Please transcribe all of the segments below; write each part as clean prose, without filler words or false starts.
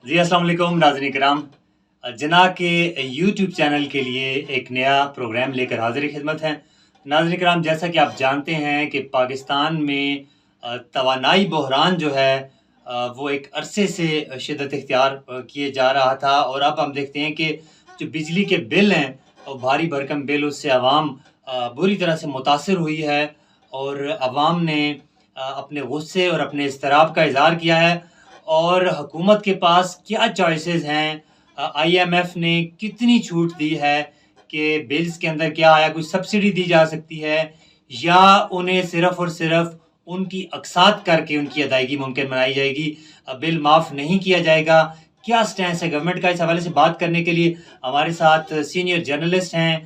جی السلام علیکم ناظرین کرام، جنا کے یوٹیوب چینل کے لیے ایک نیا پروگرام لے کر حاضر خدمت ہیں۔ ناظرین کرام، جیسا کہ آپ جانتے ہیں کہ پاکستان میں توانائی بحران جو ہے وہ ایک عرصے سے شدت اختیار کیے جا رہا تھا، اور اب ہم دیکھتے ہیں کہ جو بجلی کے بل ہیں وہ بھاری بھرکم بل، اس سے عوام بری طرح سے متاثر ہوئی ہے، اور عوام نے اپنے غصے اور اپنے اضطراب کا اظہار کیا ہے۔ اور حکومت کے پاس کیا چوائسیز ہیں، آئی ایم ایف نے کتنی چھوٹ دی ہے کہ بلز کے اندر کیا آیا، کوئی سبسڈی دی جا سکتی ہے یا انہیں صرف اور صرف ان کی اقساط کر کے ان کی ادائیگی ممکن بنائی جائے گی، بل معاف نہیں کیا جائے گا، کیا سٹینس ہے گورنمنٹ کا؟ اس حوالے سے بات کرنے کے لیے ہمارے ساتھ سینئر جرنلسٹ ہیں،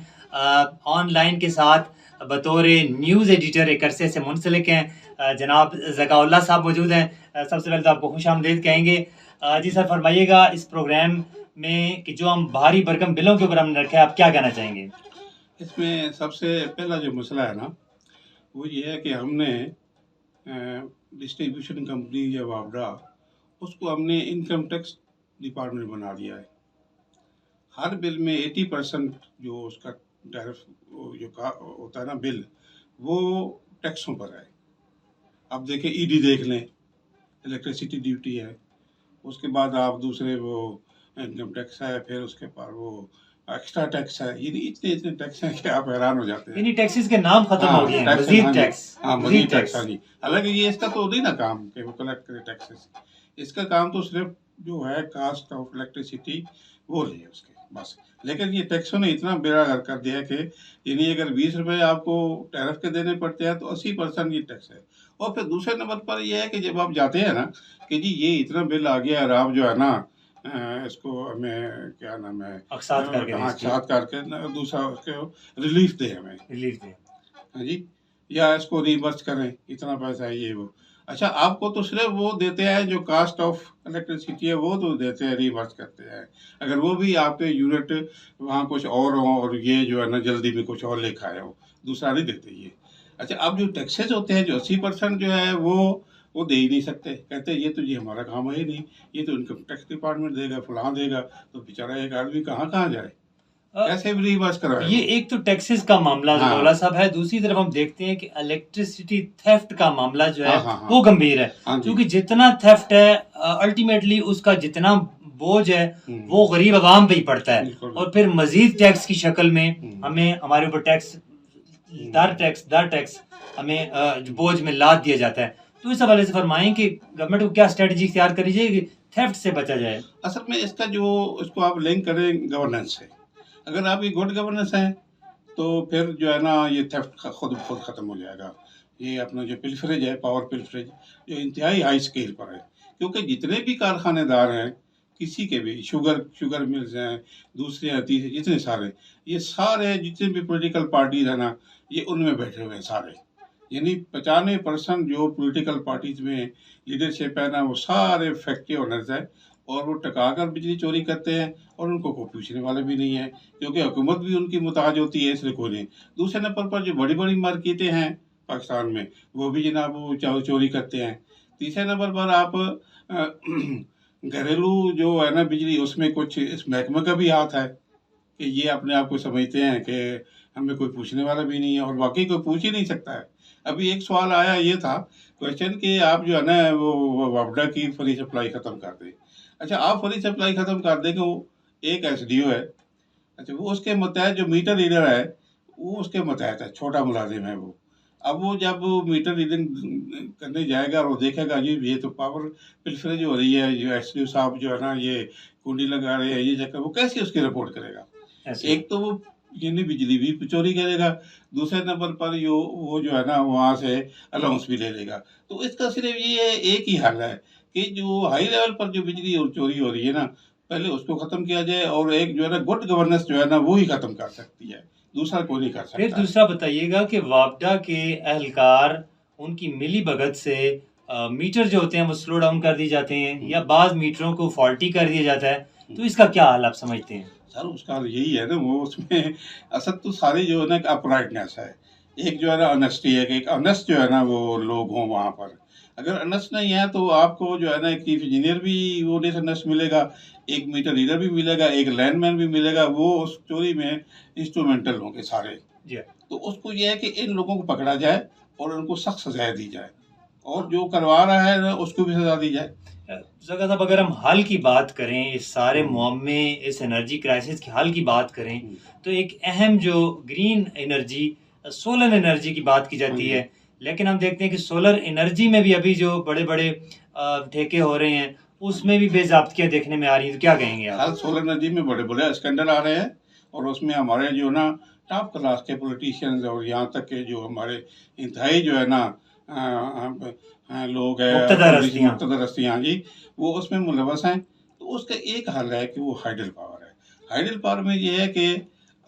آن لائن کے ساتھ بطور نیوز ایڈیٹر ایک عرصے سے منسلک ہیں، جناب ذکاء اللہ صاحب موجود ہیں۔ سب سے پہلے تو آپ کو خوش آمدید کہیں گے۔ جی سر، فرمائیے گا اس پروگرام میں کہ جو ہم بھاری بھرکم بلوں کے اوپر ہم نے رکھا ہے، آپ کیا کہنا چاہیں گے؟ اس میں سب سے پہلا جو مسئلہ ہے نا، وہ یہ ہے کہ ہم نے ڈسٹریبیوشن کمپنی یا وابڈا، اس کو ہم نے انکم ٹیکس ڈپارٹمنٹ بنا دیا ہے۔ ہر بل میں 80% جو اس کا ٹیرف جو ہوتا ہے نا بل، وہ ٹیکسوں پر ہے۔ اب دیکھیں ای ڈی دیکھ لیں، الیکٹریسٹی ڈیوٹی ہے، اس کے بعد آپ دوسرے وہ انکم ٹیکس ہے، پھر اس کے بعد وہ ایکسٹرا ٹیکس ہے، یعنی اتنے ٹیکس ہیں کہ آپ حیران ہو جاتے ہیں۔ یعنی ٹیکسز کے نام ختم ہو گئے ہیں، مزید ٹیکس، مزید ٹیکس۔ ہاں جی، حالانکہ یہ اس کا تو نہیں نا کام کہ وہ کلیکٹ کرے ٹیکسز، اس کا کام تو صرف جو ہے کاسٹ آف الیکٹریسٹی وہ لے اس کے بس۔ لیکن یہ ٹیکسوں نے اتنا بیڑا غرق کر دیا کہ یعنی اگر 20 روپے آپ کو ٹیرف کے دینے پڑتے ہیں تو 80% یہ ٹیکس ہے۔ اور پھر دوسرے نمبر پر یہ ہے کہ جب آپ جاتے ہیں نا کہ جی یہ اتنا بل آ گیا اور آپ جو ہے نا اس کو ہمیں کیا نام ہے اقساط کر کے دوسرا اس کو ریلیف دے، ہمیں ریلیف دیں، ہاں جی، یا اس کو ریمبرس کریں، اتنا پیسہ ہے یہ وہ۔ اچھا، آپ کو تو صرف وہ دیتے ہیں جو کاسٹ آف الیکٹریسٹی ہے، وہ تو دیتے ہیں، ریمبرس کرتے ہیں، اگر وہ بھی آپ کے یونٹ وہاں کچھ اور ہوں اور یہ جو ہے نا جلدی میں کچھ اور لکھا ہے، وہ دوسرا نہیں دیتے یہ۔ اچھا، اب جو ٹیکسز ہوتے ہیں جو 80% جو ہے وہ دے ہی نہیں سکتے، کہتے ہیں یہ تو جی ہمارا کام ہے ہی نہیں، یہ تو انکم ٹیکس ڈپارٹمنٹ دے گا، فلاں دے گا، تو بیچارہ ایک آدمی کہاں جائے، کیسے بھی ریورس کروائے۔ یہ ایک تو ٹیکسز کا معاملہ ذکاء صاحب ہے، دوسری طرف ہم دیکھتے ہیں کہ الیکٹریسٹی تھیفٹ کا معاملہ جو ہے وہ گمبھیر ہے، کیونکہ جتنا تھیفٹ ہے الٹیمیٹلی اس کا جتنا بوجھ ہے وہ غریب عوام پہ ہی پڑتا ہے، اور پھر مزید ٹیکس کی شکل میں ہمیں ہمارے اوپر در ٹیکس ہمیں بوجھ میں لاد دیا جاتا ہے۔ تو اس حوالے سے فرمائیں کہ گورنمنٹ کو کیا اسٹریٹجی اختیار کری جائے کہ تھیفٹ سے بچا جائے؟ اصل میں اس کا اس کو آپ لنک کریں گورننس سے، اگر آپ کی گڈ گورننس ہے تو پھر جو ہے نا یہ تھیفٹ خود بخود ختم ہو جائے گا۔ یہ اپنا جو پلفریج ہے، پاور پلفریج، جو انتہائی ہائی اسکیل پر ہے، کیونکہ جتنے بھی کارخانے دار ہیں، کسی کے بھی شوگر ملز ہیں، دوسرے تیسرے جتنے سارے، یہ سارے جتنے بھی پولیٹیکل پارٹیز ہیں نا، یہ ان میں بیٹھے ہوئے ہیں سارے، یعنی 95% جو پولیٹیکل پارٹیز میں لیڈرشپ ہے نا، وہ سارے فیکٹری اونرز ہیں، اور وہ ٹکا کر بجلی چوری کرتے ہیں، اور ان کو کوئی پوچھنے والا بھی نہیں ہے، کیونکہ حکومت بھی ان کی محتاج ہوتی ہے، اس لیے کوئی نہیں۔ دوسرے نمبر پر جو بڑی بڑی مارکیٹیں ہیں پاکستان میں، وہ بھی جناب وہ چوری کرتے ہیں۔ تیسرے نمبر پر آپ گھریلو جو ہے نا بجلی، اس میں کچھ اس محکمہ کا بھی ہاتھ ہے کہ یہ اپنے آپ کو سمجھتے ہیں کہ ہمیں کوئی پوچھنے والا بھی نہیں ہے، اور واقعی کوئی پوچھ ہی نہیں سکتا ہے۔ ابھی ایک سوال آیا، یہ تھا کوشچن کہ آپ جو ہے نا وہ وابڈا کی فری سپلائی ختم کر دیں۔ اچھا، آپ فری سپلائی ختم کر دیں کہ وہ ایک ایس ڈی او ہے، اچھا وہ اس کے متحد جو میٹر ریڈر ہے وہ اس کے متحد ہے، چھوٹا ملازم ہے وہ۔ اب وہ جب میٹر ریڈنگ کرنے جائے گا اور وہ دیکھے گا جی یہ تو پاور پلفریج ہو رہی ہے، جو ایس ڈی او صاحب جو ہے نا یہ کنڈی لگا رہے ہیں یہ جگہ، وہ کیسے اس کی رپورٹ کرے گا؟ ایک تو وہ یعنی بجلی بھی چوری کرے گا، دوسرے نمبر پر وہ جو ہے نا وہاں سے الاؤنس بھی لے لے گا۔ تو اس کا صرف یہ ایک ہی حل ہے کہ جو ہائی لیول پر جو بجلی اور چوری ہو رہی ہے نا، پہلے اس کو ختم کیا جائے، اور ایک جو ہے نا گڈ گورننس جو ہے نا وہی ختم کر سکتی ہے، دوسرا کوئی نہیں کر سکتا۔ پھر دوسرا بتائیے گا کہ وابڈا کے اہلکار ان کی ملی بھگت سے میٹر جو ہوتے ہیں وہ سلو ڈاؤن کر دی جاتے ہیں، یا بعض میٹروں کو فالٹی کر دیا جاتا ہے، تو اس کا کیا حل آپ سمجھتے ہیں؟ سر اس کا یہی ہے نا، وہ اس میں اصل تو سارے جو ہے نا ایک اپرائٹنیس ہے، ایک جو ہے نا آنیسٹی ہے، کہ ایک آنیسٹ جو ہے نا وہ لوگ ہوں وہاں پر۔ اگر نس نہیں ہے تو آپ کو جو ہے نا ایک چیف انجینئر بھی وہ نس ملے گا، ایک میٹر ریڈر بھی ملے گا، ایک لینڈ مین بھی ملے گا، وہ اس چوری میں انسٹرومنٹل ہوں گے سارے. جی تو اس کو یہ ہے کہ ان لوگوں کو پکڑا جائے اور ان کو سخت سزائیں دی جائے، اور جو کروا رہا ہے اس کو بھی سزا دی جائے. زکا صاحب، اگر ہم حل کی بات کریں، اس سارے معمے، اس انرجی کرائسس کے حل کی بات کریں، تو ایک اہم جو گرین انرجی، سولر انرجی کی بات کی جاتی ہے، لیکن ہم دیکھتے ہیں کہ سولر انرجی میں بھی ابھی جو بڑے بڑے ٹھیکے ہو رہے ہیں اس میں بھی بے ضابطگیاں دیکھنے میں آ رہی ہیں، تو کیا کہیں گے آپ؟ سولر انرجی میں بڑے بڑے اسکینڈل آ رہے ہیں، اور اس میں ہمارے جو نا ٹاپ کلاس کے پولیٹیشینز اور یہاں تک کہ جو ہمارے انتہائی جو ہے نا لوگ ہیں، مقتدر ہستیاں جی، وہ اس میں ملوث ہیں. تو اس کا ایک حل ہے کہ وہ ہائیڈل پاور ہے. ہائیڈل پاور میں یہ ہے کہ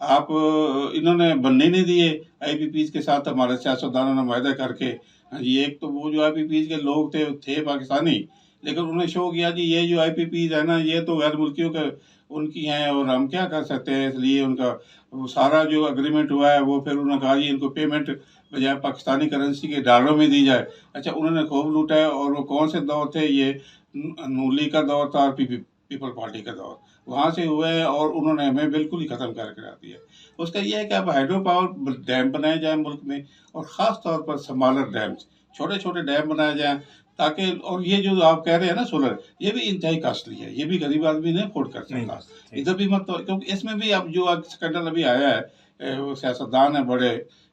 آپ انہوں نے بننے نہیں دیے آئی پی پیز کے ساتھ، ہمارے سیاستدانوں نے معاہدہ کر کے. جی ایک تو وہ جو آئی پی پیز کے لوگ تھے پاکستانی، لیکن انہوں نے شو کیا جی یہ جو آئی پی پیز ہے نا یہ تو غیر ملکیوں کے ان کی ہیں، اور ہم کیا کر سکتے ہیں. اس لیے ان کا وہ سارا جو اگریمنٹ ہوا ہے وہ پھر انہوں نے کہا جی ان کو پیمنٹ بجائے پاکستانی کرنسی کے ڈالروں میں دی جائے. اچھا انہوں نے خوب لوٹا ہے. اور وہ کون سے دور تھے؟ یہ نون لیگ کا دور تھا اور پیپل پارٹی کا دور، وہاں سے ہوئے ہیں، اور انہوں نے ہمیں بالکل ہی ختم کر کے رکھ دیا. اس کا یہ ہے کہ اب ہائیڈرو پاور ڈیم بنائے جائیں ملک میں، اور خاص طور پر سمالر ڈیمز، چھوٹے چھوٹے ڈیم بنائے جائیں تاکہ. اور یہ جو آپ کہہ رہے ہیں نا سولر، یہ بھی انتہائی کاسٹلی ہے، یہ بھی غریب آدمی نہیں افورڈ کر سکتا. ادھر بھی مت، کیونکہ اس میں بھی اب جو اسکینڈل ابھی آیا ہے، وہ سیاستدان ہیں بڑے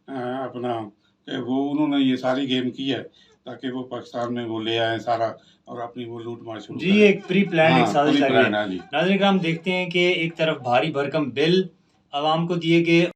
اپنا، وہ انہوں نے یہ ساری گیم کی ہے تاکہ وہ پاکستان میں وہ لے آئیں سارا اور اپنی وہ لوٹ مار شروع جی ایک پری پلان، ایک سازش لگی ہے. ہے. ناظرین کرام، دیکھتے ہیں کہ ایک طرف بھاری بھرکم بل عوام کو دیے گئے